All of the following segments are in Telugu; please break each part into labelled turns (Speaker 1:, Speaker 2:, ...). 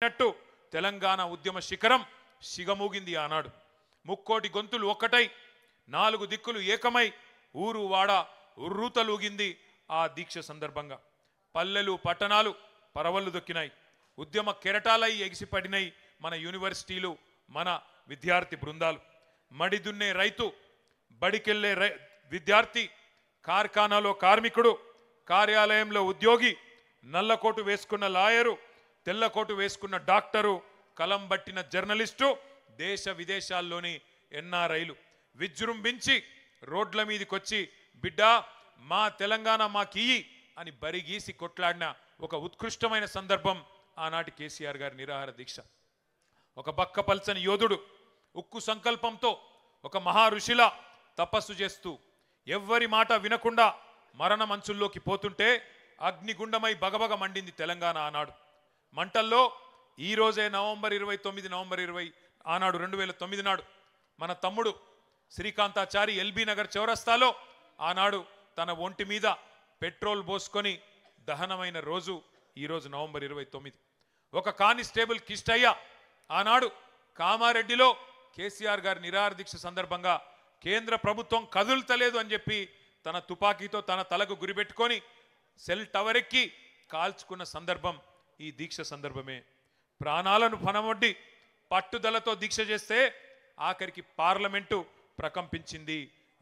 Speaker 1: అన్నట్టు తెలంగాణ ఉద్యమ శిఖరం సిగమూగింది ఆనాడు. ముక్కోటి గొంతులు ఒక్కటై 4 దిక్కులు ఏకమై ఊరు వాడ ఉర్రూతలూగింది ఆ దీక్ష సందర్భంగా. పల్లెలు పట్టణాలు పరవళ్ళు దొక్కినాయి. ఉద్యమ కెరటాలై ఎగిసిపడినాయి మన యూనివర్సిటీలు, మన విద్యార్థి బృందాలు. మడిదున్నే రైతు, బడికెళ్లే విద్యార్థి, కార్ఖానాలో కార్మికుడు, కార్యాలయంలో ఉద్యోగి, నల్లకోటు వేసుకున్న లాయరు, తెల్లకోటు వేసుకున్న డాక్టరు, కలం బట్టిన జర్నలిస్టు, దేశ విదేశాల్లోని ఎన్ఆర్ఐలు విజృంభించి రోడ్ల మీదకొచ్చి బిడ్డా మా తెలంగాణ మాకియ్యి అని బరిగీసి కొట్లాడిన ఒక ఉత్కృష్టమైన సందర్భం ఆనాటి కేసీఆర్ గారి నిరాహార దీక్ష. ఒక బక్కపల్చని యోధుడు ఉక్కు సంకల్పంతో ఒక మహా ఋషిలా తపస్సు చేస్తూ ఎవ్వరి మాట వినకుండా మరణ మంచుల్లోకి పోతుంటే అగ్నిగుండమై బగబగ మండింది తెలంగాణ ఆనాడు. మంటల్లో ఈ రోజే నవంబర్ 20 ఆనాడు 2009 నాడు మన తమ్ముడు శ్రీకాంతాచారి ఎల్బీ నగర్ చౌరస్తాలో ఆనాడు తన ఒంటి మీద పెట్రోల్ పోసుకొని దహనమైన రోజు ఈరోజు నవంబర్ 29. ఒక కానిస్టేబుల్ కిష్టయ్య ఆనాడు కామారెడ్డిలో కేసీఆర్ గారి నిరాహార దీక్ష సందర్భంగా కేంద్ర ప్రభుత్వం కదులుతలేదు అని చెప్పి తన తుపాకీతో తన తలకు గురిపెట్టుకొని సెల్ టవర్ ఎక్కి కాల్చుకున్న సందర్భం ఈ దీక్ష సందర్భమే. ప్రాణాలను పనమొడ్డి పట్టుదలతో దీక్ష చేస్తే ఆఖరికి పార్లమెంటు ప్రకంపించింది,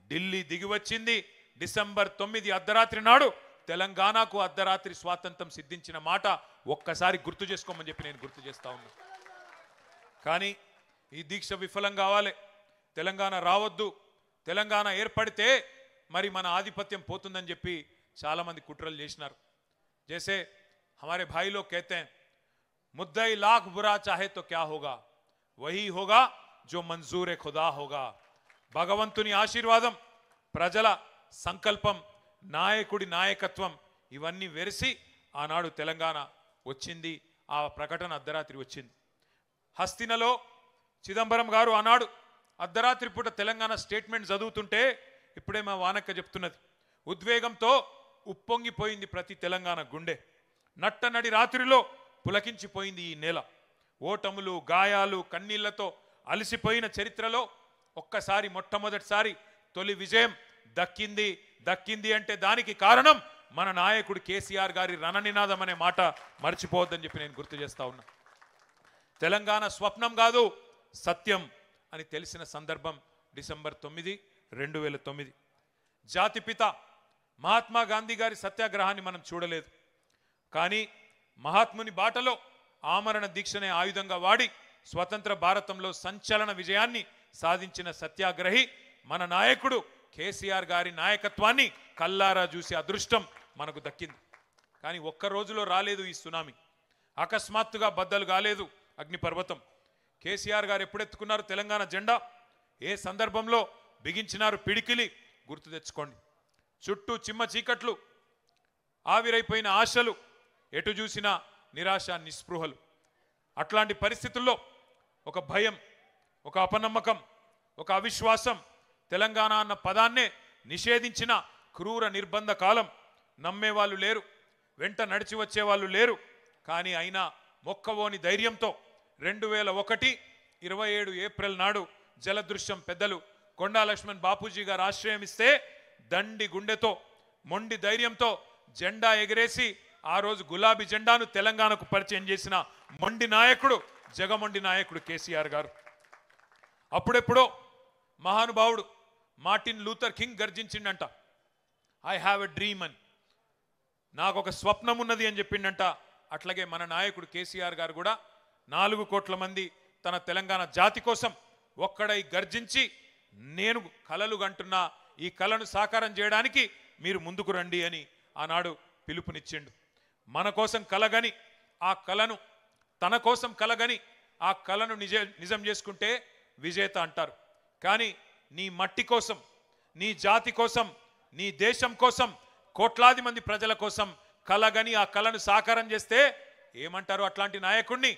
Speaker 1: ఢిల్లీ దిగివచ్చింది. డిసెంబర్ 9 అర్ధరాత్రి నాడు తెలంగాణకు అర్ధరాత్రి స్వాతంత్రం సిద్ధించిన మాట ఒక్కసారి గుర్తు చేసుకోమని చెప్పి నేను గుర్తు చేస్తా ఉన్నా. కానీ ఈ దీక్ష విఫలం కావాలి, తెలంగాణ రావద్దు, తెలంగాణ ఏర్పడితే మరి మన ఆధిపత్యం పోతుందని చెప్పి చాలామంది కుట్రలు చేసినారు. జైసే हमारे भाई लोग कहते हैं मुद्दई लाख बुरा चाहे तो क्या होगा, वही होगा जो मंजूर खुदा होगा. భగవంతుని ఆశీర్వాదం, ప్రజల సంకల్పం, నాయకుడి నాయకత్వం ఇవన్నీ వెరిసి ఆనాడు తెలంగాణ వచ్చింది. ఆ ప్రకటన అర్ధరాత్రి వచ్చింది. హస్తినలో చిదంబరం గారు ఆనాడు అర్ధరాత్రి పూట తెలంగాణ స్టేట్మెంట్ చదువుతుంటే ఇప్పుడే మా వానక్క చెప్తున్నది, ఉద్వేగంతో ఉప్పొంగిపోయింది ప్రతి తెలంగాణ గుండె. నట్టనడి రాత్రిలో పులకించిపోయింది ఈ నేల. ఓటములు, గాయాలు, కన్నీళ్లతో అలసిపోయిన చరిత్రలో ఒక్కసారి మొట్టమొదటిసారి తొలి విజయం దక్కింది అంటే దానికి కారణం మన నాయకుడు కేసీఆర్ గారి రణనినాదం అనే మాట మర్చిపోవద్దని చెప్పి నేను గుర్తు చేస్తా ఉన్నా. తెలంగాణ స్వప్నం కాదు సత్యం అని తెలిసిన సందర్భం డిసెంబర్ 9, 2009. జాతిపిత మహాత్మా గాంధీ గారి సత్యాగ్రహాన్ని మనం చూడలేదు, కానీ మహాత్ముని బాటలో ఆమరణ దీక్షనే ఆయుధంగా వాడి స్వతంత్ర భారతంలో సంచలన విజయాన్ని సాధించిన సత్యాగ్రహి మన నాయకుడు కేసీఆర్ గారి నాయకత్వాన్ని కల్లారా చూసే అదృష్టం మనకు దక్కింది. కానీ ఒక్క రోజులో రాలేదు ఈ సునామీ, అకస్మాత్తుగా బద్దలు కాలేదు అగ్నిపర్వతం. కేసీఆర్ గారు ఎప్పుడెత్తుకున్నారు తెలంగాణ జెండా, ఏ సందర్భంలో బిగించినారు పిడికిలి గుర్తు తెచ్చుకోండి. చుట్టూ చిమ్మ చీకట్లు, ఆవిరైపోయిన ఆశలు, ఎటు చూసినా నిరాశ నిస్పృహలు. అట్లాంటి పరిస్థితుల్లో ఒక భయం, ఒక అపనమ్మకం, ఒక అవిశ్వాసం, తెలంగాణ అన్న పదాన్నే నిషేధించిన క్రూర నిర్బంధ కాలం. నమ్మేవాళ్ళు లేరు, వెంట నడిచి వచ్చేవాళ్ళు లేరు. కానీ అయినా మొక్కవోని ధైర్యంతో 2001 27 ఏప్రిల్ నాడు జలదృశ్యం పెద్దలు కొండా లక్ష్మణ్ బాపూజీ గారు ఆశ్రయం ఇస్తే దండి గుండెతో, మొండి ధైర్యంతో జెండా ఎగిరేసి ఆ రోజు గులాబీ జెండాను తెలంగాణకు పరిచయం చేసిన మొండి నాయకుడు, జగమొండి నాయకుడు కేసీఆర్ గారు. అప్పుడెప్పుడో మహానుభావుడు మార్టిన్ లూథర్ కింగ్ గర్జించిండంట, ఐ హ్యావ్ ఎ డ్రీమ్ అని, నాకు ఒక స్వప్నం ఉన్నది అని చెప్పిండంట. అట్లాగే మన నాయకుడు కేసీఆర్ గారు కూడా 4 కోట్ల మంది తన తెలంగాణ జాతి కోసం ఒక్కడై గర్జించి నేను కలలు గంటున్నా, ఈ కలను సాకారం చేయడానికి మీరు ముందుకు రండి అని ఆనాడు పిలుపునిచ్చిండు. మన కోసం కలగని ఆ కలను, తన కోసం కలగని ఆ కలను నిజం చేసుకుంటే విజేత అంటారు. కానీ నీ మట్టి కోసం, నీ జాతి కోసం, నీ దేశం కోసం, కోట్లాది మంది ప్రజల కోసం కలగని ఆ కలను సాకారం చేస్తే ఏమంటారు? అట్లాంటి నాయకుడిని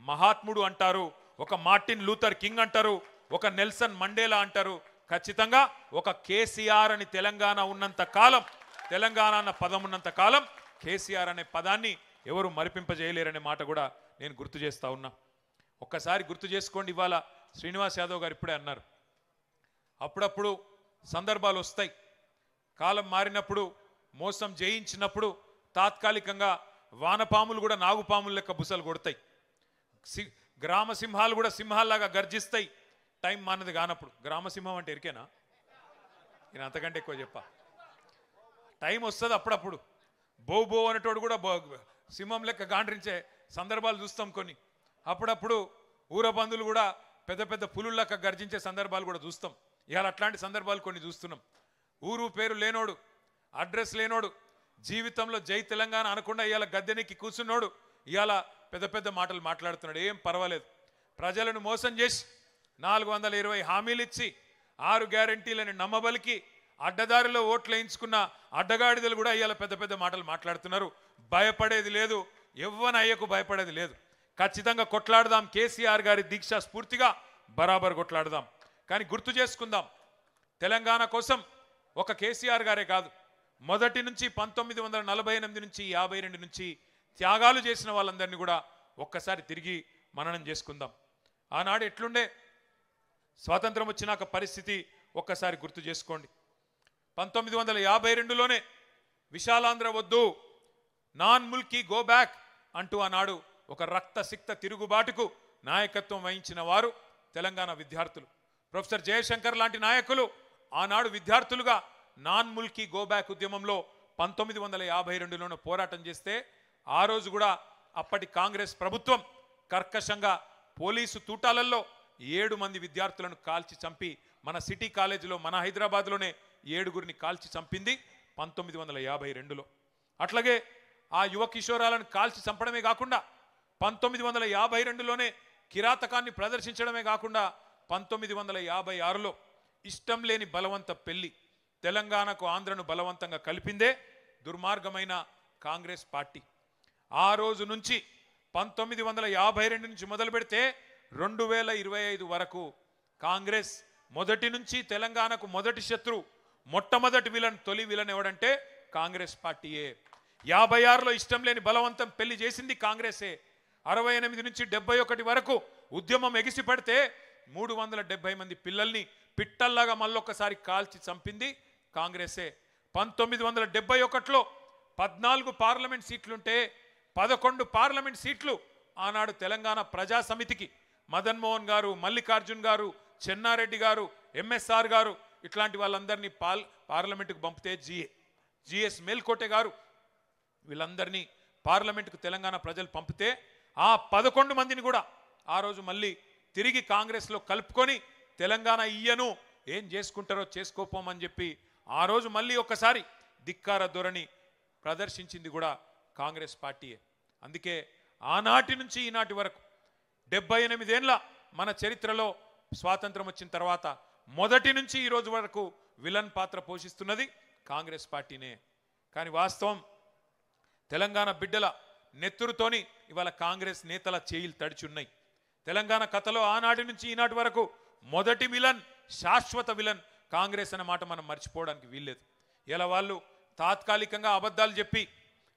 Speaker 1: మహాత్ముడు అంటారు, ఒక మార్టిన్ లూథర్ కింగ్ అంటారు, ఒక నెల్సన్ మండేలా అంటారు. ఖచ్చితంగా ఒక కేసీఆర్ అని తెలంగాణ ఉన్నంత కాలం, తెలంగాణ అన్న పదం ఉన్నంత కాలం కేసీఆర్ అనే పదాన్ని ఎవరు మరిపింపజేయలేరనే మాట కూడా నేను గుర్తు చేస్తా ఉన్నా. ఒక్కసారి గుర్తు చేసుకోండి. ఇవాళ శ్రీనివాస్ యాదవ్ గారు ఇప్పుడే అన్నారు, అప్పుడప్పుడు సందర్భాలు వస్తాయి, కాలం మారినప్పుడు, మోసం జయించినప్పుడు తాత్కాలికంగా వానపాములు కూడా నాగుపాములు లెక్క బుసలు కొడతాయి, గ్రామ సింహాలు కూడా సింహాల్లాగా గర్జిస్తాయి టైం మానది కానప్పుడు. గ్రామసింహం అంటే ఎరికేనా? నేను అంతకంటే ఎక్కువ చెప్పా. టైం వస్తుంది అప్పుడప్పుడు, బో బో అనేటోడు కూడా సింహం లెక్క గాండ్రించే సందర్భాలు చూస్తాం కొన్ని. అప్పుడప్పుడు ఊర బంధువులు కూడా పెద్ద పెద్ద పులుల లెక్క గర్జించే సందర్భాలు కూడా చూస్తాం. ఇవాళ అట్లాంటి సందర్భాలు కొన్ని చూస్తున్నాం. ఊరు పేరు లేనోడు, అడ్రస్ లేనోడు, జీవితంలో జై తెలంగాణ అనకుండా ఇవాళ గద్దెనెక్కి కూర్చున్నోడు ఇవాళ పెద్ద పెద్ద మాటలు మాట్లాడుతున్నాడు. ఏం పర్వాలేదు, ప్రజలను మోసం చేసి 420 హామీలు ఇచ్చి 6 గ్యారంటీలని నమ్మబలికి అడ్డదారిలో ఓట్లు వేయించుకున్న అడ్డగాడిదలు కూడా ఇవాళ పెద్ద పెద్ద మాటలు మాట్లాడుతున్నారు. భయపడేది లేదు, ఎవ్వన అయ్యకు భయపడేది లేదు. ఖచ్చితంగా కొట్లాడదాం, కేసీఆర్ గారి దీక్ష స్ఫూర్తిగా బరాబర్ కొట్లాడదాం. కానీ గుర్తు చేసుకుందాం, తెలంగాణ కోసం ఒక కేసీఆర్ గారే కాదు, మొదటి నుంచి 1948 నుంచి 52 నుంచి త్యాగాలు చేసిన వాళ్ళందరినీ కూడా ఒక్కసారి తిరిగి మననం చేసుకుందాం. ఆనాడు ఎట్లుండే, స్వాతంత్రం వచ్చినాక పరిస్థితి ఒక్కసారి గుర్తు చేసుకోండి. 1952లోనే విశాలాంధ్ర వద్దు, నాన్ ముల్కీ గో బ్యాక్ అంటూ ఆనాడు ఒక రక్తసిక్త తిరుగుబాటుకు నాయకత్వం వహించిన వారు తెలంగాణ విద్యార్థులు. ప్రొఫెసర్ జయశంకర్ లాంటి నాయకులు ఆనాడు విద్యార్థులుగా నాన్ ముల్కీ గో బ్యాక్ ఉద్యమంలో 1952లోనే పోరాటం చేస్తే, ఆ రోజు కూడా అప్పటి కాంగ్రెస్ ప్రభుత్వం కర్కశంగా పోలీసు తూటాలలో 7 మంది విద్యార్థులను కాల్చి చంపి, మన సిటీ కాలేజీలో మన హైదరాబాద్లోనే 7గురిని కాల్చి చంపింది 1952లో. అట్లాగే ఆ యువ కిషోరాలను కాల్చి చంపడమే కాకుండా 1952లోనే కిరాతకాన్ని ప్రదర్శించడమే కాకుండా 1956లో ఇష్టం లేని బలవంత పెళ్లి, తెలంగాణకు ఆంధ్రను బలవంతంగా కలిపిందే దుర్మార్గమైన కాంగ్రెస్ పార్టీ. ఆ రోజు నుంచి 1952 నుంచి మొదలు పెడితే 2025 వరకు కాంగ్రెస్ మొదటి నుంచి తెలంగాణకు మొదటి శత్రు, మొట్టమొదటి విలన్, తొలి విలన్ ఎవడంటే కాంగ్రెస్ పార్టీయే. 56లో ఇష్టం లేని బలవంతం పెళ్లి చేసింది కాంగ్రెసే. 68 నుంచి 71 వరకు ఉద్యమం ఎగిసి పడితే 370 మంది పిల్లల్ని పిట్టల్లాగా మళ్ళొక్కసారి కాల్చి చంపింది కాంగ్రెసే. 1971లో 14 పార్లమెంట్ సీట్లుంటే 11 పార్లమెంట్ సీట్లు ఆనాడు తెలంగాణ ప్రజా సమితికి మదన్మోహన్ గారు, మల్లికార్జున్ గారు, చెన్నారెడ్డి గారు, ఎంఎస్ఆర్ గారు ఇట్లాంటి వాళ్ళందరినీ పార్లమెంటుకు పంపితే, జిఎస్ మేల్కోటె గారు వీళ్ళందరినీ పార్లమెంటుకు తెలంగాణ ప్రజలు పంపితే, ఆ 11 మందిని కూడా ఆ రోజు మళ్ళీ తిరిగి కాంగ్రెస్లో కలుపుకొని తెలంగాణ ఇయ్యను, ఏం చేసుకుంటారో చేసుకోపోమని చెప్పి ఆ రోజు మళ్ళీ ఒక్కసారి ధిక్కార ధోరణి ప్రదర్శించింది కూడా కాంగ్రెస్ పార్టీయే. అందుకే ఆనాటి నుంచి ఈనాటి వరకు 78 ఏళ్ళ మన చరిత్రలో స్వాతంత్రం వచ్చిన తర్వాత మొదటి నుంచి ఈ రోజు వరకు విలన్ పాత్ర పోషిస్తున్నది కాంగ్రెస్ పార్టీనే. కానీ వాస్తవం, తెలంగాణ బిడ్డల నెత్తురుతోని ఇవాళ కాంగ్రెస్ నేతల చేయిలు తడిచున్నాయి. తెలంగాణ కథలో ఆనాటి నుంచి ఈనాటి వరకు మొదటి విలన్, శాశ్వత విలన్ కాంగ్రెస్ అన్న మాట మనం మర్చిపోవడానికి వీల్లేదు. ఇలా వాళ్ళు తాత్కాలికంగా అబద్ధాలు చెప్పి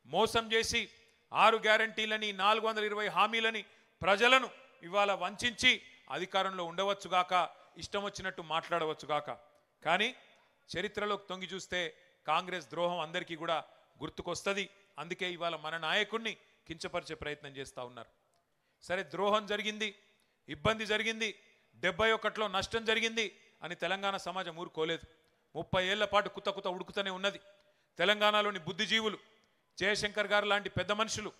Speaker 1: మోసం చేసి 6 గ్యారంటీలని 420 హామీలని ప్రజలను ఇవాళ వంచి అధికారంలో ఉండవచ్చుగాక, ఇష్టం వచ్చినట్టు మాట్లాడవచ్చుగాక. కానీ చరిత్రలోకి తొంగి చూస్తే కాంగ్రెస్ ద్రోహం అందరికీ కూడా గుర్తుకొస్తుంది. అందుకే ఇవాళ మన నాయకుడిని కించపరిచే ప్రయత్నం చేస్తూ ఉన్నారు. సరే, ద్రోహం జరిగింది, ఇబ్బంది జరిగింది, 71లో నష్టం జరిగింది అని తెలంగాణ సమాజం ఊరుకోలేదు. 30 ఏళ్ల పాటు కుత కుత ఉడుకుతూనే ఉన్నది. తెలంగాణలోని బుద్ధిజీవులు, జయశంకర్ గారు లాంటి పెద్ద మనుషులు,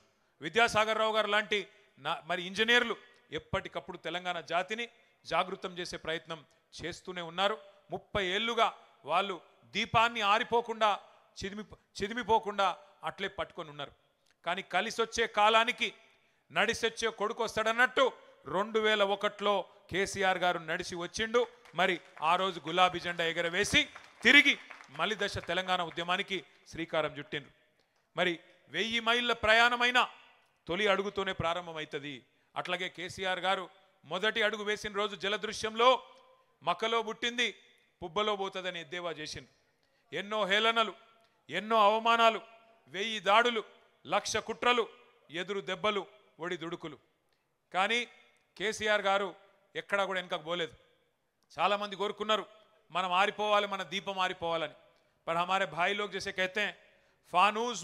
Speaker 1: విద్యాసాగర్ రావు గారు లాంటి మరి ఇంజనీర్లు ఎప్పటికప్పుడు తెలంగాణ జాతిని జాగృతం చేసే ప్రయత్నం చేస్తూనే ఉన్నారు. 30 ఏళ్లుగా వాళ్ళు దీపాన్ని ఆరిపోకుండా, చిదిమిపోకుండా అట్లే పట్టుకొని ఉన్నారు. కానీ కలిసొచ్చే కాలానికి నడిసొచ్చే కొడుకు వస్తాడన్నట్టు 2001లో కేసీఆర్ గారు నడిచి వచ్చిండు. మరి ఆ రోజు గులాబీ జెండా ఎగరవేసి తిరిగి మలి దశ తెలంగాణ ఉద్యమానికి శ్రీకారం చుట్టిండ్రు. మరి 1000 మైళ్ళ ప్రయాణమైన తొలి అడుగుతోనే ప్రారంభమవుతుంది. అట్లాగే కేసీఆర్ గారు మొదటి అడుగు వేసిన రోజు జలదృశ్యంలో మక్కలో పుట్టింది పుబ్బలో పోతుందని ఎద్దేవా చేసిండ్రు. ఎన్నో హేళనలు, ఎన్నో అవమానాలు, 1000 దాడులు, 1,00,000 కుట్రలు, ఎదురు దెబ్బలు, ఒడి దుడుకులు. కానీ కేసీఆర్ గారు ఎక్కడా కూడా వెనకకు పోలేదు. చాలామంది కోరుకున్నారు మనం ఆరిపోవాలి, మన దీపం ఆరిపోవాలని. पर हमारे भाई लोग जैसे कहते हैं फानूस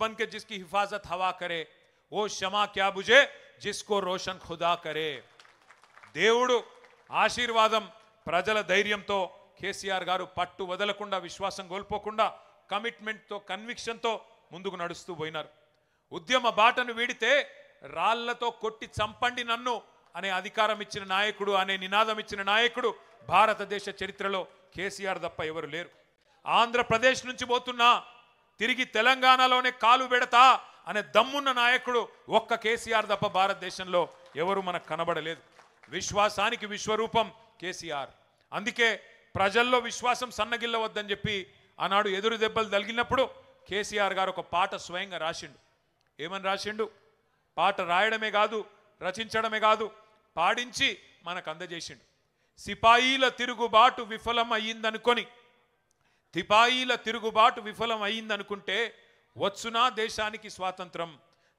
Speaker 1: बन के जिसकी हिफाजत हवा करे वो शमा क्या बुझे जिसको रोशन खुदा करे. దేవుడు ఆశీర్వాదం ప్రజల ధైర్యంతో కేసీఆర్ గారు పట్టు వదలకుండా, విశ్వాసం కోల్పోకుండా, కమిట్మెంట్తో, కన్విక్షన్తో ముందుకు నడుస్తూ పోయినారు. ఉద్యమ బాటను వీడితే రాళ్లతో కొట్టి చంపండి నన్ను అనే అధికారం ఇచ్చిన నాయకుడు, అనే నినాదం ఇచ్చిన నాయకుడు భారతదేశ చరిత్రలో కేసీఆర్ తప్ప ఎవరు లేరు. ఆంధ్రప్రదేశ్ నుంచి పోతున్నా తిరిగి తెలంగాణలోనే కాలు పెడతా అనే దమ్మున్న నాయకుడు ఒక్క కేసీఆర్ తప్ప భారతదేశంలో ఎవరు మనకు కనబడలేదు. విశ్వాసానికి విశ్వరూపం కేసీఆర్. అందుకే ప్రజల్లో విశ్వాసం సన్నగిల్లవద్దని చెప్పి ఆనాడు ఎదురు దెబ్బలు తగిలినప్పుడు కేసీఆర్ గారు ఒక పాట స్వయంగా రాసిండు. ఏమని రాసిండు? పాట రాయడమే కాదు, రచించడమే కాదు, పాడించి మనకు అందజేసిండు. సిపాయిల తిరుగుబాటు విఫలం అయ్యిందనుకుంటే వచ్చునా దేశానికి స్వాతంత్రం,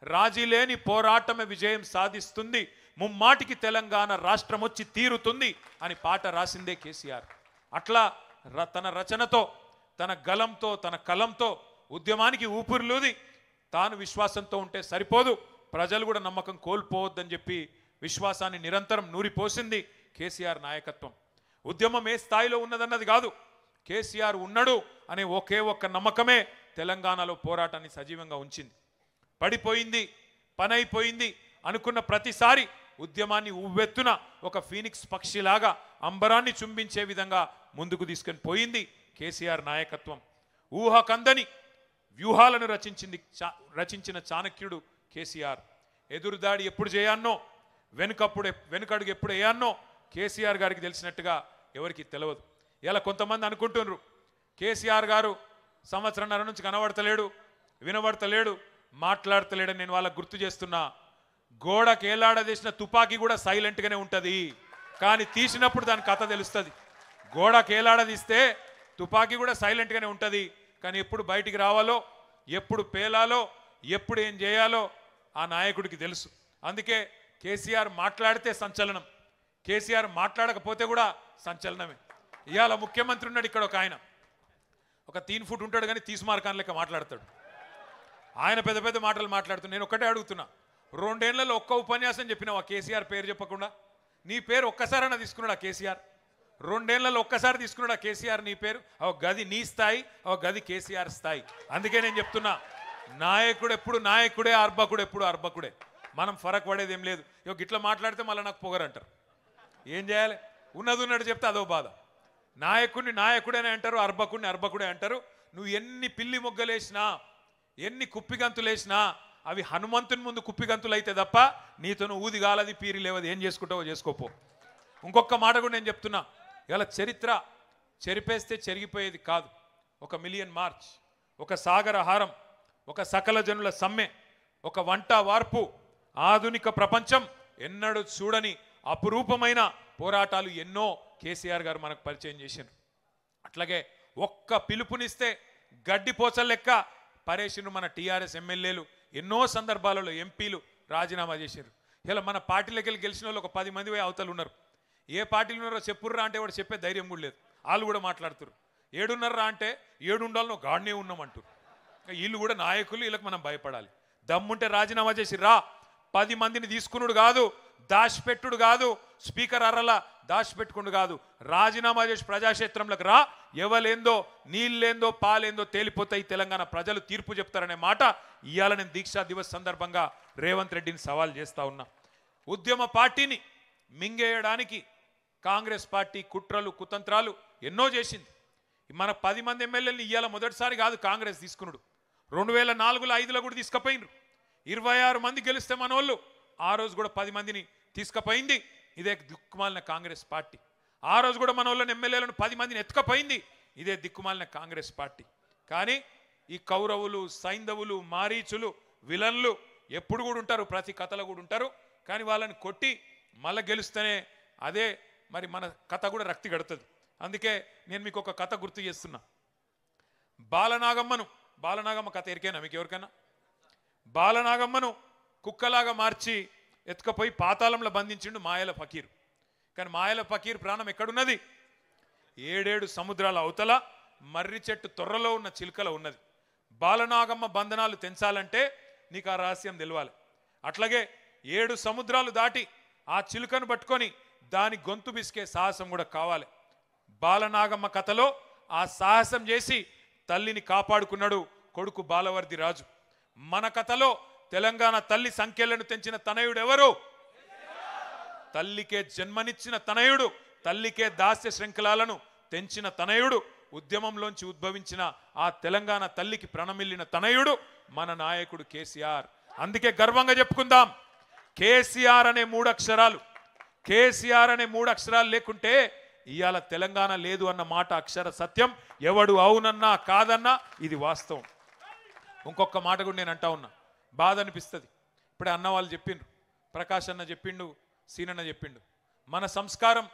Speaker 1: రాజీలేని పోరాటమే విజయం సాధిస్తుంది, ముమ్మాటికి తెలంగాణ రాష్ట్రం వచ్చి తీరుతుంది అని పాట రాసిందే కేసీఆర్. అట్లా తన రచనతో, తన గలంతో, తన కలంతో ఉద్యమానికి ఊపిరిలూది తాను విశ్వాసంతో ఉంటే సరిపోదు, ప్రజలు కూడా నమ్మకం కోల్పోవద్దని చెప్పి విశ్వాసాన్ని నిరంతరం నూరిపోసింది కేసీఆర్ నాయకత్వం. ఉద్యమం ఏ స్థాయిలో ఉన్నదన్నది కాదు, కేసీఆర్ ఉన్నాడు అనే ఒకే ఒక్క నమ్మకమే తెలంగాణలో పోరాటాన్ని సజీవంగా ఉంచింది. పడిపోయింది, పనైపోయింది అనుకున్న ప్రతిసారి ఉద్యమాన్ని ఉవ్వెత్తున ఒక ఫీనిక్స్ పక్షిలాగా అంబరాన్ని చుంబించే విధంగా ముందుకు తీసుకొని పోయింది కేసీఆర్ నాయకత్వం. ఊహకందని వ్యూహాలను రచించిన చాణక్యుడు కేసీఆర్. ఎదురుదాడి ఎప్పుడు చేయాన్నో, వెనుకడుగు ఎప్పుడు వేయాన్నో కేసీఆర్ గారికి తెలిసినట్టుగా ఎవరికి తెలియదు. ఇలా కొంతమంది అనుకుంటున్నారు కేసీఆర్ గారు సంవత్సరంన్నర నుంచి కనబడతలేడు, వినబడతలేడు, మాట్లాడతలేడని. నేను వాళ్ళకు గుర్తు చేస్తున్నా, గోడకు ఏలాడదీసిన తుపాకీ కూడా సైలెంట్గానే ఉంటుంది, కానీ తీసినప్పుడు దాని కథ తెలుస్తుంది. గోడకు ఏలాడదీస్తే తుపాకీ కూడా సైలెంట్గానే ఉంటుంది, కానీ ఎప్పుడు బయటికి రావాలో, ఎప్పుడు పేలాలో, ఎప్పుడు ఏం చేయాలో ఆ నాయకుడికి తెలుసు. అందుకే కేసీఆర్ మాట్లాడితే సంచలనం, కేసీఆర్ మాట్లాడకపోతే కూడా సంచలనమే. ఇవాళ ముఖ్యమంత్రి ఉన్నాడు ఇక్కడ, ఒక ఆయన ఒక 3 ఫుట్ ఉంటాడు కానీ తీసుమార్కాన్ లెక్క మాట్లాడతాడు. ఆయన పెద్ద పెద్ద మాటలు మాట్లాడుతున్నాడు. నేను ఒకటే అడుగుతున్నా, 2 ఏళ్లలో ఒక్క ఉపన్యాసం చెప్పినావు ఆ కేసీఆర్ పేరు చెప్పకుండా? నీ పేరు ఒక్కసారైనా తీసుకున్నాడు ఆ కేసీఆర్? 2 ఏళ్లలో ఒక్కసారి తీసుకున్నాడు ఆ కేసీఆర్ నీ పేరు? ఒక గది నీ స్థాయి, ఒక గది కేసీఆర్ స్థాయి. అందుకే నేను చెప్తున్నా, నాయకుడు ఎప్పుడు నాయకుడే, అర్భకుడు ఎప్పుడు అర్భకుడే. మనం ఫరక్ పడేది ఏం లేదు. ఇట్లా మాట్లాడితే మళ్ళీ నాకు పొగరంటారు. ఏం చేయాలి? ఉన్నది ఉన్నట్టు చెప్తే అదో బాధ. నాయకుడిని నాయకుడేనే అంటారు, అర్భకుడిని అర్భకుడే అంటారు. నువ్వు ఎన్ని పిల్లి మొగ్గలేసినా, ఎన్ని కుప్పిగంతులేసినా అవి హనుమంతుని ముందు కుప్పిగంతులు అయితే తప్ప నీతోను ఊది గాలది, పీరి లేవది. ఏం చేసుకుంటావో చేసుకోపో. ఇంకొక మాట కూడా నేను చెప్తున్నా, ఇలా చరిత్ర చెరిపేస్తే చెరిగిపోయేది కాదు. 1 మిలియన్ మార్చ్, ఒక సాగర హారం, ఒక సకల జనుల సమ్మె, ఒక వంట వార్పు, ఆధునిక ప్రపంచం ఎన్నడూ చూడని అపురూపమైన పోరాటాలు ఎన్నో కేసీఆర్ గారు మనకు పరిచయం చేశారు. అట్లాగే ఒక్క పిలుపునిస్తే గడ్డిపోచల లెక్క పరేషను మన టీఆర్ఎస్ ఎమ్మెల్యేలు ఎన్నో సందర్భాలలో ఎంపీలు రాజీనామా చేశారు. ఇలా మన పార్టీలోకి వెళ్ళి గెలిచిన వాళ్ళు ఒక 10 మంది అవతలు ఉన్నారు. ఏ పార్టీలు ఉన్నారో చెప్పుర్రా అంటే వాడు చెప్పే ధైర్యం కూడా లేదు. వాళ్ళు కూడా మాట్లాడుతారు. 7:30 అంటే 7 ఉండాలనో గాడినే ఉన్నామంటారు. వీళ్ళు కూడా నాయకులు, వీళ్ళకి మనం భయపడాలి. దమ్ముంటే రాజీనామా చేసి రా. 10 మందిని తీసుకున్నాడు కాదు, దాచిపెట్టుడు కాదు, స్పీకర్ అర్రలా దాచిపెట్టుకుడు కాదు, రాజీనామా చేసి ప్రజాక్షేత్రంలోకి రా. ఎవలేందో, నీళ్ళేందో, పాలేందో తేలిపోతాయి. తెలంగాణ ప్రజలు తీర్పు చెప్తారనే మాట ఇవాళ నేను దీక్షా దివస్ సందర్భంగా రేవంత్ రెడ్డిని సవాల్ చేస్తా ఉన్నా. ఉద్యమ పార్టీని మింగేయడానికి కాంగ్రెస్ పార్టీ కుట్రలు, కుతంత్రాలు ఎన్నో చేసింది. మన 10 మంది ఎమ్మెల్యేలని ఇవాళ మొదటిసారి కాదు కాంగ్రెస్ తీసుకున్నాడు. 2004లో 5లో కూడా తీసుకుపోయినరు. 26 మంది గెలిస్తే మనోళ్ళు ఆ రోజు కూడా 10 మందిని తీసుకుపోయింది ఇదే దిక్కుమాలిన కాంగ్రెస్ పార్టీ. ఆ రోజు కూడా మనోళ్ళని ఎమ్మెల్యేలను 10 మందిని ఎత్తుకపోయింది ఇదే దిక్కుమాలిన కాంగ్రెస్ పార్టీ. కానీ ఈ కౌరవులు, సైంధవులు, మారీచులు, విలన్లు ఎప్పుడు కూడా ఉంటారు, ప్రతి కథలో కూడా ఉంటారు. కానీ వాళ్ళని కొట్టి మళ్ళీ గెలుస్తేనే అదే మరి మన కథ కూడా రక్తి గడుతుంది. అందుకే నేను మీకు ఒక కథ గుర్తు చేస్తున్నా. బాలనాగమ్మ కథ ఎరికేనా మీకు ఎవరికైనా? బాలనాగమ్మను కుక్కలాగా మార్చి ఎత్తుకపోయి పాతాళంలో బంధించిండు మాయల ఫకీర్. కానీ మాయల ఫకీర్ ప్రాణం ఎక్కడున్నది? 7 సముద్రాల అవతల మర్రి చెట్టు తొర్రలో ఉన్న చిలుకలో ఉన్నది. బాలనాగమ్మ బంధనాలు తెంచాలంటే నీకు ఆ రహస్యం తెలవాలి. అట్లాగే 7 సముద్రాలు దాటి ఆ చిలుకను పట్టుకొని దాని గొంతు బిసికే సాహసం కూడా కావాలి. బాలనాగమ్మ కథలో ఆ సాహసం చేసి తల్లిని కాపాడుకున్నాడు కొడుకు బాలవర్ది రాజు. మన కథలో తెలంగాణ తల్లి సంఖ్యలను తెంచిన తనయుడు ఎవరు? తల్లికే జన్మనిచ్చిన తనయుడు, తల్లికే దాస్య శృంఖలాలను తెంచిన తనయుడు, ఉద్యమంలోంచి ఉద్భవించిన ఆ తెలంగాణ తల్లికి ప్రణమిల్లిన తనయుడు మన నాయకుడు కేసీఆర్. అందుకే గర్వంగా చెప్పుకుందాం, కేసీఆర్ అనే 3 అక్షరాలు, కేసీఆర్ అనే 3 అక్షరాలు లేకుంటే ఇవాళ తెలంగాణ లేదు అన్న మాట అక్షర సత్యం. ఎవడు అవునన్నా కాదన్నా ఇది వాస్తవం. ఇంకొక మాట కూడా నేను అంటా ఉన్నా, బాధ అనిపిస్తుంది. ఇప్పుడే అన్న వాళ్ళు చెప్పిండ్రు, ప్రకాష్ అన్న చెప్పిండు, సీనన్న చెప్పిండు, మన సంస్కారం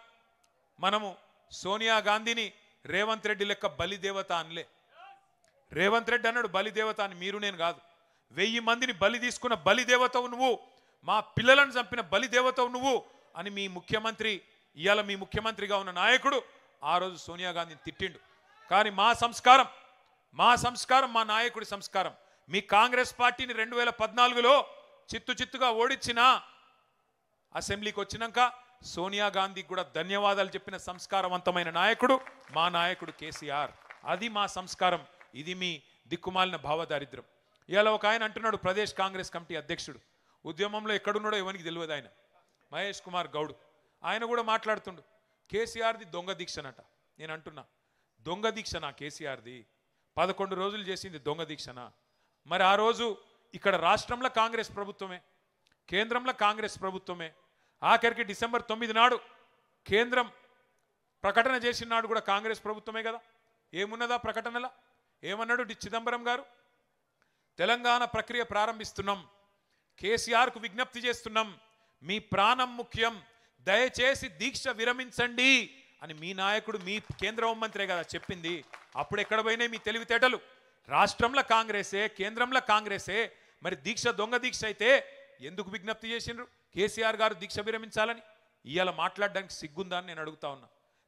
Speaker 1: మనము సోనియా గాంధీని రేవంత్ రెడ్డి లెక్క బలిదేవత అనలే. రేవంత్ రెడ్డి అన్నాడు బలిదేవత అని, మీరు నేను కాదు. 1000 మందిని బలి తీసుకున్న బలిదేవతవు నువ్వు, మా పిల్లలను చంపిన బలిదేవతవు నువ్వు అని మీ ముఖ్యమంత్రి, ఇవాళ మీ ముఖ్యమంత్రిగా ఉన్న నాయకుడు ఆ రోజు సోనియా గాంధీని తిట్టిండు. కానీ మా సంస్కారం మా నాయకుడి సంస్కారం. మీ కాంగ్రెస్ పార్టీని 2014లో చిత్తుగా ఓడించిన అసెంబ్లీకి వచ్చినాక సోనియా గాంధీకి కూడా ధన్యవాదాలు చెప్పిన సంస్కారవంతమైన నాయకుడు మా నాయకుడు కేసీఆర్. అది మా సంస్కారం. ఇది మీ దిక్కుమాలిన భావదారిద్ర్యం. ఇవాళ ఒక ఆయన అంటున్నాడు, ప్రదేశ్ కాంగ్రెస్ కమిటీ అధ్యక్షుడు, ఉద్యమంలో ఎక్కడున్నాడో ఎవరికి తెలియదు ఆయన, మహేష్ కుమార్ గౌడ్. ఆయన కూడా మాట్లాడుతుండు కేసీఆర్ది దొంగ దీక్షనట. నేను అంటున్నా, దొంగ దీక్షనా కేసీఆర్ది? 11 రోజులు చేసింది దొంగ దీక్షనా? మరి ఆ రోజు ఇక్కడ రాష్ట్రంలో కాంగ్రెస్ ప్రభుత్వమే, కేంద్రంలో కాంగ్రెస్ ప్రభుత్వమే. ఆఖరికి డిసెంబర్ 9 నాడు కేంద్రం ప్రకటన చేసిన నాడు కూడా కాంగ్రెస్ ప్రభుత్వమే కదా. ఏమున్నదా ప్రకటనలా? ఏమన్నాడు చిదంబరం గారు? తెలంగాణ ప్రక్రియ ప్రారంభిస్తున్నాం, కేసీఆర్కు విజ్ఞప్తి చేస్తున్నాం, మీ ప్రాణం ముఖ్యం, దయచేసి దీక్ష విరమించండి అని మీ నాయకుడు, మీ కేంద్ర హోంమంత్రే కదా చెప్పింది. అప్పుడు ఎక్కడ పోయినాయి మీ తెలివితేటలు? రాష్ట్రంలో కాంగ్రెసే, కేంద్రంలో కాంగ్రెసే. మరి దీక్ష దొంగ దీక్ష అయితే ఎందుకు విజ్ఞప్తి చేసిండ్రు కేసీఆర్ గారు దీక్ష విరమించాలని? ఇవాళ మాట్లాడడానికి సిగ్గుందా అని నేను అడుగుతా ఉన్నా.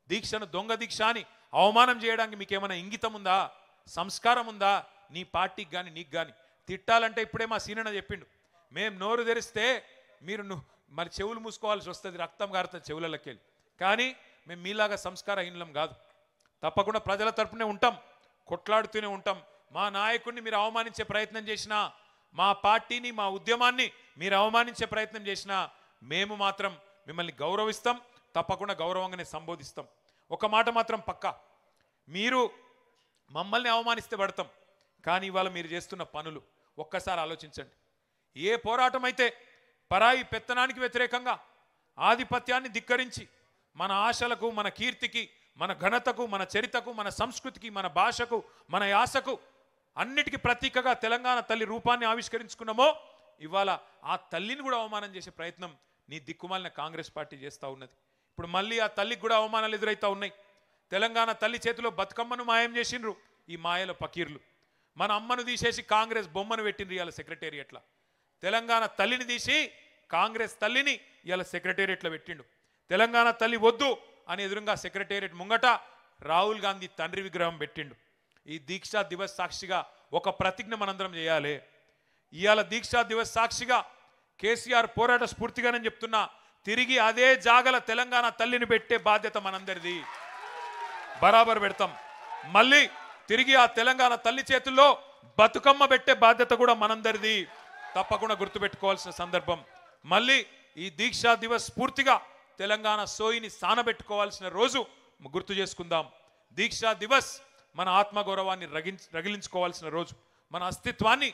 Speaker 1: దీక్షను దొంగ దీక్ష అని అవమానం చేయడానికి మీకేమైనా ఇంగితం ఉందా, సంస్కారం ఉందా? నీ పార్టీకి కానీ నీకు కానీ తిట్టాలంటే ఇప్పుడే మా సీనన్న చెప్పిండు, మేము నోరు తెరిస్తే మీరు మరి చెవులు మూసుకోవాల్సి వస్తుంది, రక్తం కారుతుంది చెవులకి వెళ్ళి. కానీ మేము మీలాగా సంస్కారహీనం కాదు. తప్పకుండా ప్రజల తరపునే ఉంటాం, కొట్లాడుతూనే ఉంటాం. మా నాయకుడిని మీరు అవమానించే ప్రయత్నం చేసినా, మా పార్టీని, మా ఉద్యమాన్ని మీరు అవమానించే ప్రయత్నం చేసినా మేము మాత్రం మిమ్మల్ని గౌరవిస్తాం, తప్పకుండా గౌరవంగానే సంబోధిస్తాం. ఒక మాట మాత్రం పక్కా, మీరు మమ్మల్ని అవమానిస్తే పడతాం, కానీ ఇవాళ మీరు చేస్తున్న పనులు ఒక్కసారి ఆలోచించండి. ఏ పోరాటం అయితే పరాయి పెత్తనానికి వ్యతిరేకంగా ఆధిపత్యాన్ని ధిక్కరించి మన ఆశలకు, మన కీర్తికి, మన ఘనతకు, మన చరితకు, మన సంస్కృతికి, మన భాషకు, మన యాసకు అన్నిటికీ ప్రతీకగా తెలంగాణ తల్లి రూపాన్ని ఆవిష్కరించుకున్నామో, ఇవాళ ఆ తల్లిని కూడా అవమానం చేసే ప్రయత్నం నీ దిక్కుమాలిన కాంగ్రెస్ పార్టీ చేస్తూ ఉన్నది. ఇప్పుడు మళ్ళీ ఆ తల్లికి కూడా అవమానాలు ఎదురవుతూ ఉన్నాయి. తెలంగాణ తల్లి చేతిలో బతుకమ్మను మాయం చేసిండ్రు ఈ మాయల పకీర్లు. మన అమ్మను తీసేసి కాంగ్రెస్ బొమ్మను పెట్టిండ్రు ఇవాళ సెక్రటేరియట్ల. తెలంగాణ తల్లిని తీసి కాంగ్రెస్ తల్లిని ఇవాళ సెక్రటేరియట్లో పెట్టిండు. తెలంగాణ తల్లి వద్దు అని ఎదురుగా సెక్రటేరియట్ ముంగట రాహుల్ గాంధీ తండ్రి విగ్రహం పెట్టిండు. ఈ దీక్షా దివస్ సాక్షిగా ఒక ప్రతిజ్ఞ మనందరం చేయాలి. ఇవాళ దీక్షా దివస్ సాక్షిగా కేసీఆర్ పోరాట స్ఫూర్తిగానే చెప్తున్నా, తిరిగి అదే జాగల తెలంగాణ తల్లిని పెట్టే బాధ్యత మనందరిది. బరాబర్ పెడతాం. మళ్ళీ తిరిగి ఆ తెలంగాణ తల్లి చేతుల్లో బతుకమ్మ పెట్టే బాధ్యత కూడా మనందరిది. తప్పకుండా గుర్తుపెట్టుకోవాల్సిన సందర్భం. మళ్ళీ ఈ దీక్షా దివస్ స్ఫూర్తిగా తెలంగాణ సోయిని సానబెట్టుకోవాల్సిన రోజు గుర్తు చేసుకుందాం. దీక్షా దివస్ మన ఆత్మగౌరవాన్ని రగిలించుకోవాల్సిన రోజు, మన అస్తిత్వాన్ని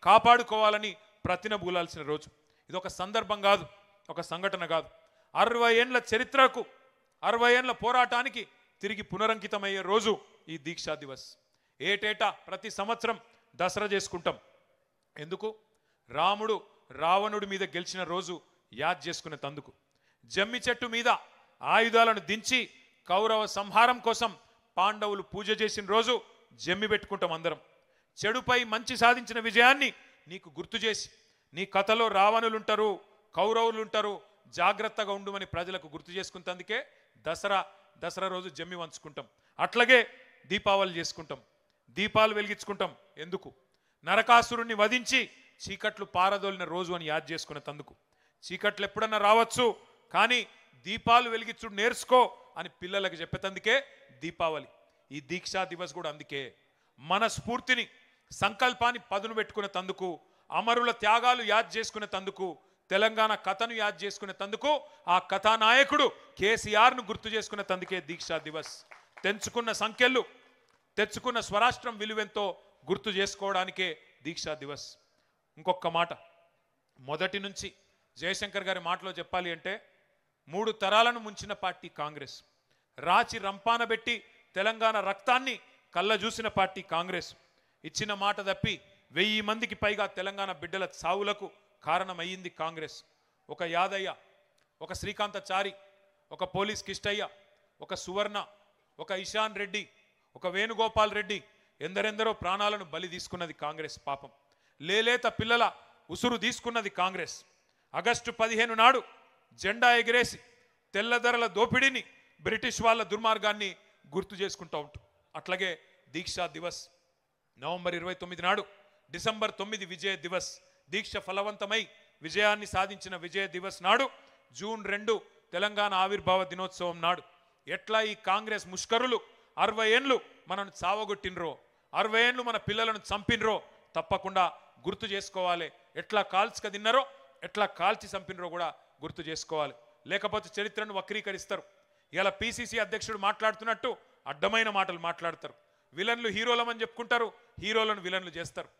Speaker 1: కాపాడుకోవాలని ప్రతినబూలాల్సిన రోజు. ఇది ఒక సందర్భం కాదు, ఒక సంఘటన కాదు. 60 ఏండ్ల చరిత్రకు, 60 ఏండ్ల పోరాటానికి తిరిగి పునరంకితమయ్యే రోజు ఈ దీక్షా దివస్. ఏటేటా ప్రతి సంవత్సరం దసరా చేసుకుంటాం. ఎందుకు? రాముడు రావణుడి మీద గెలిచిన రోజు యాద్ చేసుకునే తందుకు. జమ్మి చెట్టు మీద ఆయుధాలను దించి కౌరవ సంహారం కోసం పాండవులు పూజ చేసిన రోజు జమ్మి పెట్టుకుంటాం అందరం. చెడుపై మంచి సాధించిన విజయాన్ని నీకు గుర్తు చేసి నీ కథలో రావణులుంటారు, కౌరవులుంటారు, జాగ్రత్తగా ఉండుమని ప్రజలకు గుర్తు చేసుకుంటందుకే దసరా రోజు జమ్మి వంచుకుంటాం. అట్లాగే దీపావళి చేసుకుంటాం, దీపాలు వెలిగించుకుంటాం. ఎందుకు? నరకాసురుణ్ణి వధించి చీకట్లు పారదోలిన రోజు అని యాద్ చేసుకునే తందుకు. చీకట్లు ఎప్పుడన్నా రావచ్చు, కానీ దీపాలు వెలిగించుడు నేర్చుకో అని పిల్లలకు చెప్పేతందుకే దీపావళి. ఈ దీక్షా దివస్ కూడా అందుకే మన స్ఫూర్తిని, సంకల్పాన్ని పదును పెట్టుకునే తందుకు, అమరుల త్యాగాలు యాద్ చేసుకునే తందుకు, తెలంగాణ కథను యాద్ చేసుకునే తందుకు, ఆ కథానాయకుడు కేసీఆర్ను గుర్తు చేసుకునే తందుకే దీక్షా దివస్. తెంచుకున్న సంఖ్యలు, తెచ్చుకున్న స్వరాష్ట్రం విలువెంతో గుర్తు చేసుకోవడానికే దీక్షా దివస్. ఇంకొక మాట, మొదటి నుంచి జయశంకర్ గారి మాటలో చెప్పాలి అంటే 3 తరాలను ముంచిన పార్టీ కాంగ్రెస్. రాచి రంపాన పెట్టి తెలంగాణ రక్తాన్ని కళ్ళ చూసిన పార్టీ కాంగ్రెస్. ఇచ్చిన మాట తప్పి 1000 మందికి పైగా తెలంగాణ బిడ్డల చావులకు కారణమయ్యింది కాంగ్రెస్. ఒక యాదయ్య, ఒక శ్రీకాంతచారి, ఒక పోలీస్ కిష్టయ్య, ఒక సువర్ణ, ఒక ఇషాన్ రెడ్డి, ఒక వేణుగోపాల్ రెడ్డి, ఎందరెందరో ప్రాణాలను బలి తీసుకున్నది కాంగ్రెస్. పాపం లేలేత పిల్లల ఉసురు తీసుకున్నది కాంగ్రెస్. ఆగస్టు 15 నాడు జెండా ఎగిరేసి తెల్లధరల దోపిడీని, బ్రిటిష్ వాళ్ళ దుర్మార్గాన్ని గుర్తు చేసుకుంటూ ఉంటాం. అట్లాగే దీక్షా దివస్ నవంబర్ 29 నాడు, డిసెంబర్ 9 విజయ దివస్, దీక్ష ఫలవంతమై విజయాన్ని సాధించిన విజయ దివస్ నాడు, జూన్ 2 తెలంగాణ ఆవిర్భావ దినోత్సవం నాడు ఎట్లా ఈ కాంగ్రెస్ ముష్కరులు 60 ఏండ్లు మనను చావగొట్టినరో, 60 ఏండ్లు మన పిల్లలను చంపినరో తప్పకుండా గుర్తు చేసుకోవాలి. ఎట్లా కాల్చుక తిన్నారో, ఎట్లా కాల్చి చంపినరో కూడా గుర్తు చేసుకోవాలి. లేకపోతే చరిత్రను వక్రీకరిస్తారు. ఇలా పిసిసి అధ్యక్షుడు మాట్లాడుతున్నట్టు అడ్డమైన మాటలు మాట్లాడతారు. విలన్లు హీరోలమని చెప్పుకుంటారు, హీరోలను విలన్లు చేస్తారు.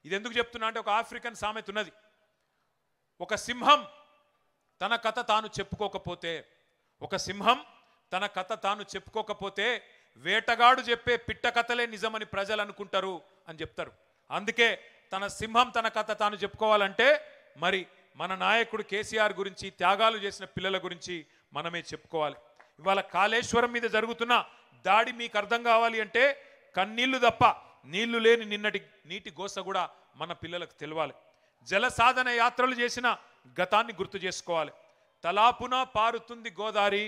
Speaker 1: ఇది ఎందుకు చెప్తున్నా అంటే, ఒక ఆఫ్రికన్ సామెత ఉన్నది. ఒక సింహం తన కథ తాను చెప్పుకోకపోతే, ఒక సింహం తన కథ తాను చెప్పుకోకపోతే వేటగాడు చెప్పే పిట్ట కథలే నిజమని ప్రజలు అనుకుంటారు అని చెప్తారు. అందుకే తన సింహం తన కథ తాను చెప్పుకోవాలంటే మరి మన నాయకుడు కేసీఆర్ గురించి, త్యాగాలు చేసిన పిల్లల గురించి మనమే చెప్పుకోవాలి. ఇవాళ కాళేశ్వరం మీద జరుగుతున్న దాడి మీకు అర్థం కావాలి అంటే కన్నీళ్లు తప్ప నీళ్లు లేని నిన్నటి నీటి గోస కూడా మన పిల్లలకు తెలవాలి. జల సాధన యాత్రలు చేసిన గతాన్ని గుర్తు చేసుకోవాలి. తలాపున పారుతుంది గోదారి,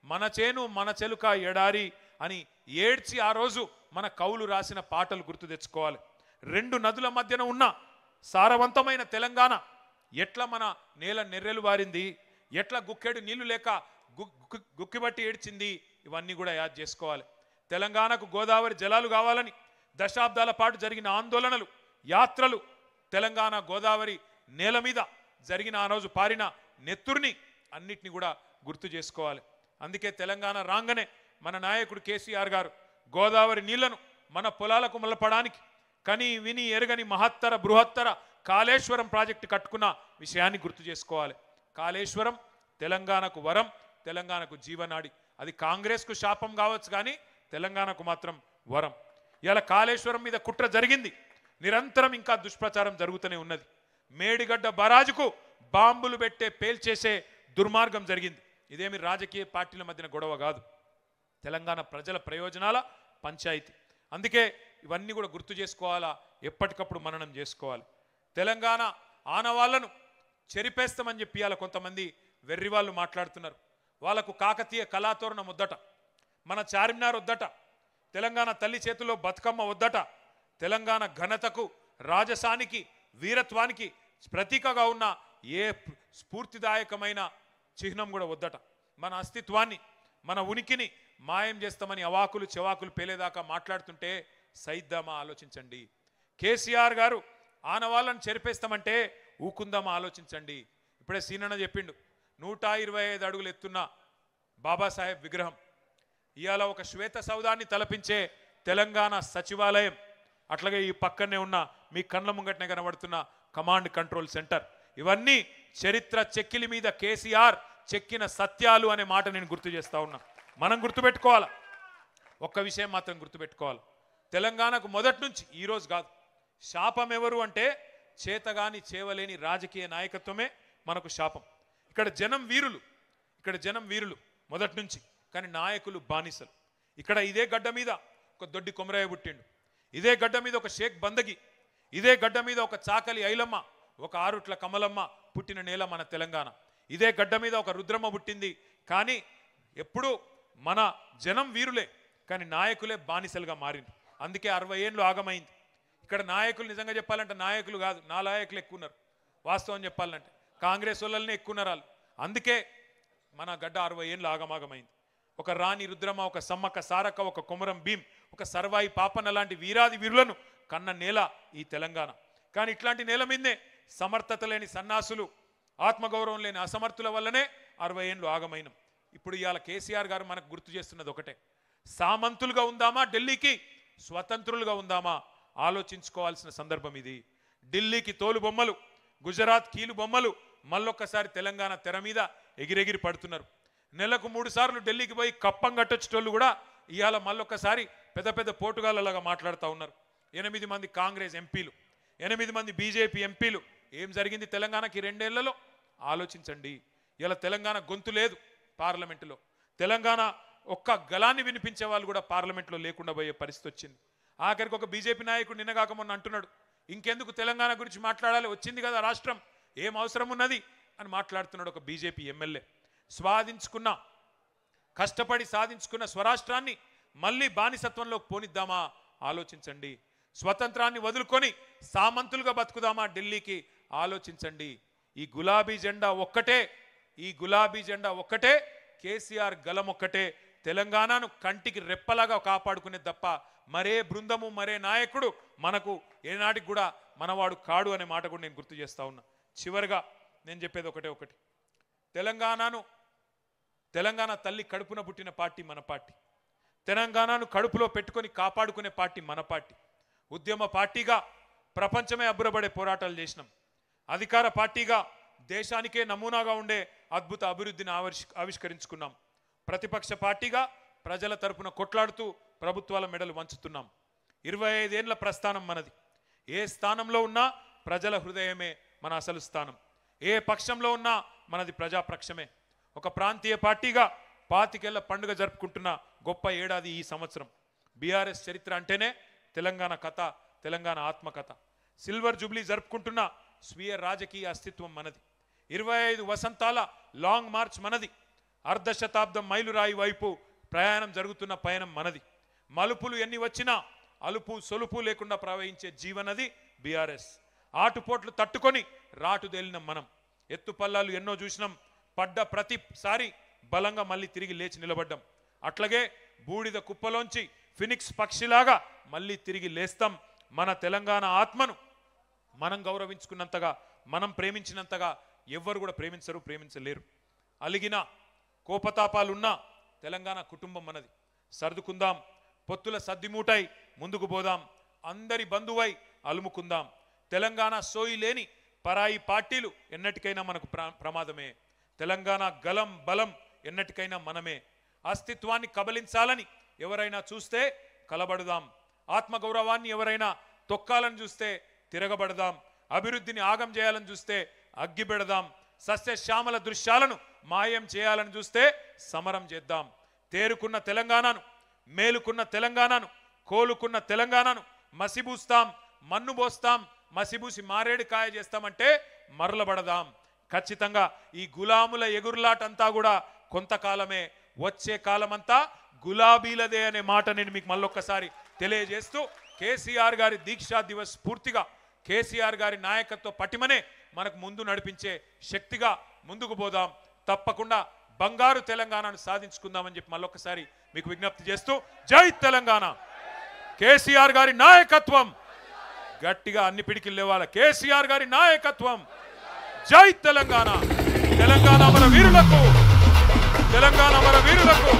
Speaker 1: మన చేను మన చెలుక ఎడారి అని ఏడ్చి ఆ రోజు మన కవులు రాసిన పాటలు గుర్తు తెచ్చుకోవాలి. 2 నదుల మధ్యన ఉన్న సారవంతమైన తెలంగాణ ఎట్లా మన నేల నెర్రెలు వారింది, ఎట్లా గుక్కెడు నీళ్లు లేక గుక్కిబట్టి ఏడ్చింది, ఇవన్నీ కూడా యాద్ చేసుకోవాలి. తెలంగాణకు గోదావరి జలాలు కావాలని దశాబ్దాల పాటు జరిగిన ఆందోళనలు, యాత్రలు, తెలంగాణ గోదావరి నేల మీద జరిగిన ఆ రోజు పారిన నెత్తుర్ని అన్నిటిని కూడా గుర్తు చేసుకోవాలి. అందుకే తెలంగాణ రాగానే మన నాయకుడు కేసీఆర్ గారు గోదావరి నీళ్లను మన పొలాలకు మలపడానికి కని విని ఎరగని మహత్తర బృహత్తర కాళేశ్వరం ప్రాజెక్టు కట్టుకున్న విషయాన్ని గుర్తు చేసుకోవాలి. కాళేశ్వరం తెలంగాణకు వరం, తెలంగాణకు జీవనాడి. అది కాంగ్రెస్కు శాపం కావచ్చు, కానీ తెలంగాణకు మాత్రం వరం. ఇలా కాళేశ్వరం మీద కుట్ర జరిగింది, నిరంతరం ఇంకా దుష్ప్రచారం జరుగుతూనే ఉన్నది. మేడిగడ్డ బరాజుకు బాంబులు పెట్టే పేల్చేసే దుర్మార్గం జరిగింది. ఇదేమి రాజకీయ పార్టీల మధ్యన గొడవ కాదు, తెలంగాణ ప్రజల ప్రయోజనాల పంచాయతీ. అందుకే ఇవన్నీ కూడా గుర్తు చేసుకోవాలా, ఎప్పటికప్పుడు మననం చేసుకోవాలి. తెలంగాణ ఆనవాళ్లను చెరిపేస్తామని చెప్పి ఇవాళ కొంతమంది వెర్రి వాళ్ళు మాట్లాడుతున్నారు. వాళ్ళకు కాకతీయ కళాతోరణం వద్దట, మన చార్మినార్ వద్దట, తెలంగాణ తల్లి చేతిలో బతుకమ్మ వద్దట, తెలంగాణ ఘనతకు, రాజసానికి, వీరత్వానికి ప్రతీకగా ఉన్న ఏ స్ఫూర్తిదాయకమైన చిహ్నం కూడా వద్దట. మన అస్తిత్వాన్ని, మన ఉనికిని మాయం చేస్తామని అవాకులు చెవాకులు పేలేదాకా మాట్లాడుతుంటే సైద్దామా ఆలోచించండి. కేసీఆర్ గారు ఆనవాళ్ళను చెరిపేస్తామంటే ఊకుందామా ఆలోచించండి. ఇప్పుడే సీనన్న చెప్పిండు, 125 అడుగులు ఎత్తున్న బాబాసాహెబ్ విగ్రహం, ఇవాళ ఒక శ్వేత సౌధాన్ని తలపించే తెలంగాణ సచివాలయం, అట్లాగే ఈ పక్కనే ఉన్న మీ కండ్ల ముంగటనే కనబడుతున్న కమాండ్ కంట్రోల్ సెంటర్, ఇవన్నీ చరిత్ర చెక్కిలి మీద కేసీఆర్ చెక్కిన సత్యాలు అనే మాట నేను గుర్తు చేస్తా ఉన్నా. మనం గుర్తుపెట్టుకోవాలి, ఒక్క విషయం మాత్రం గుర్తుపెట్టుకోవాలి. తెలంగాణకు మొదటి నుంచి, ఈరోజు కాదు, శాపం ఎవరు అంటే చేతగాని చేవలేని రాజకీయ నాయకత్వమే మనకు శాపం. ఇక్కడ జనం వీరులు మొదటి నుంచి, కానీ నాయకులు బానిసలు. ఇక్కడ ఇదే గడ్డ మీద ఒక దొడ్డి కొమరయ్య పుట్టిండు, ఇదే గడ్డ మీద ఒక షేక్ బందగి, ఇదే గడ్డ మీద ఒక చాకలి ఐలమ్మ, ఒక ఆరుట్ల కమలమ్మ పుట్టిన నేల మన తెలంగాణ. ఇదే గడ్డ మీద ఒక రుద్రమ్మ పుట్టింది. కానీ ఎప్పుడు మన జనం వీరులే, కానీ నాయకులే బానిసలుగా మారింది. అందుకే 60 ఏళ్ళు ఆగమైంది. ఇక్కడ నాయకులు నిజంగా చెప్పాలంటే నాయకులు కాదు, నా నాయకులు ఎక్కువ ఉన్నారు. వాస్తవం చెప్పాలంటే కాంగ్రెస్ వాళ్ళనే ఎక్కువ ఉన్నారు వాళ్ళు. అందుకే మన గడ్డ 60 ఏళ్ళు ఆగమాగమైంది. ఒక రాణి రుద్రమ్మ, ఒక సమ్మక్క సారక్క, ఒక కొమరం భీం, ఒక సర్వాయి పాపన్న లాంటి వీరాది వీరులను కన్న నేల ఈ తెలంగాణ. కానీ ఇట్లాంటి నేల మీదనే సమర్థత లేని సన్నాసులు, ఆత్మగౌరవం లేని అసమర్థుల వల్లనే 60 ఏళ్ళు ఆగమైనం. ఇప్పుడు ఇవాళ కేసీఆర్ గారు మనకు గుర్తు చేస్తున్నది ఒకటే, సామంతులుగా ఉందామా, ఢిల్లీకి స్వతంత్రులుగా ఉందామా ఆలోచించుకోవాల్సిన సందర్భం ఇది. ఢిల్లీకి తోలు బొమ్మలు, గుజరాత్ కీలు బొమ్మలు మళ్ళొక్కసారి తెలంగాణ తెర మీద ఎగిరెగిరి పడుతున్నారు. నెలకు 3 సార్లు ఢిల్లీకి పోయి కప్పం కట్టొచ్చేటోళ్ళు కూడా ఇవాళ మళ్ళొక్కసారి పెద్ద పెద్ద పోటుగాళ్ళలాగా మాట్లాడుతూ ఉన్నారు. 8 మంది కాంగ్రెస్ ఎంపీలు, 8 మంది బీజేపీ ఎంపీలు. ఏం జరిగింది తెలంగాణకి 2 ఏళ్లలో ఆలోచించండి. ఇలా తెలంగాణ గొంతు లేదు పార్లమెంటులో. తెలంగాణ ఒక్క గలాన్ని వినిపించే వాళ్ళు కూడా పార్లమెంట్లో లేకుండా పోయే పరిస్థితి వచ్చింది. ఆఖరికి ఒక బీజేపీ నాయకుడు నిన్నగాక మొన్న అంటున్నాడు, ఇంకెందుకు తెలంగాణ గురించి మాట్లాడాలి, వచ్చింది కదా రాష్ట్రం, ఏం అవసరం ఉన్నది అని మాట్లాడుతున్నాడు ఒక బీజేపీ ఎమ్మెల్యే. స్వాధించుకున్న, కష్టపడి సాధించుకున్న స్వరాష్ట్రాన్ని మళ్ళీ బానిసత్వంలోకి పోనిద్దామా ఆలోచించండి. స్వతంత్రాన్ని వదులుకొని సామంతులుగా బతుకుదామా ఢిల్లీకి ఆలోచించండి. ఈ గులాబీ జెండా ఒక్కటే, కేసీఆర్ గలం ఒక్కటే తెలంగాణను కంటికి రెప్పలాగా కాపాడుకునే తప్ప మరే బృందము, మరే నాయకుడు మనకు ఏనాటికి కూడా మనవాడు కాడు అనే మాట కూడా నేను గుర్తు చేస్తా ఉన్నా. చివరిగా నేను చెప్పేది ఒకటి, తెలంగాణ తల్లి కడుపున పుట్టిన పార్టీ మన పార్టీ. తెలంగాణను కడుపులో పెట్టుకొని కాపాడుకునే పార్టీ మన పార్టీ. ఉద్యమ పార్టీగా ప్రపంచమే అబ్బురపడే పోరాటాలు చేసినాం. అధికార పార్టీగా దేశానికే నమూనాగా ఉండే అద్భుత అభివృద్ధిని ఆవిష్కరించుకున్నాం. ప్రతిపక్ష పార్టీగా ప్రజల తరపున కొట్లాడుతూ ప్రభుత్వాల మెడలు వంచుతున్నాం. 25 ఏళ్ల ప్రస్థానం మనది. ఏ స్థానంలో ఉన్నా ప్రజల హృదయమే మన అసలు స్థానం. ఏ పక్షంలో ఉన్నా మనది ప్రజాపక్షమే. ఒక ప్రాంతీయ పార్టీగా 25 ఏళ్ల పండుగ జరుపుకుంటున్న గొప్ప ఏడాది ఈ సంవత్సరం. బీఆర్ఎస్ చరిత్ర అంటేనే తెలంగాణ కథ, తెలంగాణ ఆత్మకథ. సిల్వర్ జూబ్లీ జరుపుకుంటున్న స్వీయ రాజకీయ అస్తిత్వం మనది. 25 వసంతాల లాంగ్ మార్చ్ మనది. అర్ధశతాబ్దం మైలురాయి వైపు ప్రయాణం జరుగుతున్న పయనం మనది. మలుపులు ఎన్ని వచ్చినా అలుపు సొలుపు లేకుండా ప్రవహించే జీవనది బీఆర్ఎస్. ఆటుపోట్లు తట్టుకొని రాటుదేలిన మనం. ఎత్తుపల్లాలు ఎన్నో చూసినాం. పడ్డ ప్రతిసారి బలంగా మళ్ళీ తిరిగి లేచి నిలబడ్డాం. అట్లాగే బూడిద కుప్పలోంచి ఫినిక్స్ పక్షిలాగా మళ్ళీ తిరిగి లేస్తాం. మన తెలంగాణ ఆత్మను మనం గౌరవించుకున్నంతగా, మనం ప్రేమించినంతగా ఎవ్వరు కూడా ప్రేమించలేరు. అలిగిన కోపతాపాలున్నా తెలంగాణ కుటుంబం మనది. సర్దుకుందాం, పొత్తుల సద్దిమూటై ముందుకు పోదాం, అందరి బంధువై అలుముకుందాం. తెలంగాణ సోయి లేని పరాయి పార్టీలు ఎన్నటికైనా మనకు ప్రమాదమే. తెలంగాణ గలం బలం ఎన్నటికైనా మనమే. అస్తిత్వాన్ని కబలించాలని ఎవరైనా చూస్తే కలబడదాం. ఆత్మగౌరవాన్ని ఎవరైనా తొక్కాలని చూస్తే తిరగబడదాం. అభివృద్ధిని ఆగం చేయాలని చూస్తే అగ్గిపెడదాం. సస్యశ్యామల దృశ్యాలను మాయం చేయాలని చూస్తే సమరం చేద్దాం. తేరుకున్న తెలంగాణను, మేలుకున్న తెలంగాణను, కోలుకున్న తెలంగాణను మసిబూస్తాం, మన్ను పోస్తాం. మసిబూసి మారేడు కాయ చేస్తామంటే మరలబడదాం. ఖచ్చితంగా ఈ గులాముల ఎగురులాటంతా కూడా కొంతకాలమే, వచ్చే కాలమంతా గులాబీలదే అనే మాట నేను మీకు మళ్ళొక్కసారి తెలియజేస్తూ, కేసీఆర్ గారి దీక్షా దివస్ పూర్తిగా కేసీఆర్ గారి నాయకత్వ పటిమనే మనకు ముందు నడిపించే శక్తిగా ముందుకు పోదాం. తప్పకుండా బంగారు తెలంగాణను సాధించుకుందామని చెప్పి మళ్ళొక్కసారి మీకు విజ్ఞప్తి చేస్తూ, జై తెలంగాణ. కేసీఆర్ గారి నాయకత్వం గట్టిగా అన్ని పిడికిలు లేవాలి. కేసీఆర్ గారి నాయకత్వం. జై తెలంగాణ. తెలంగాణ మన వీరులకు, తెలంగాణ మన వీరులకు.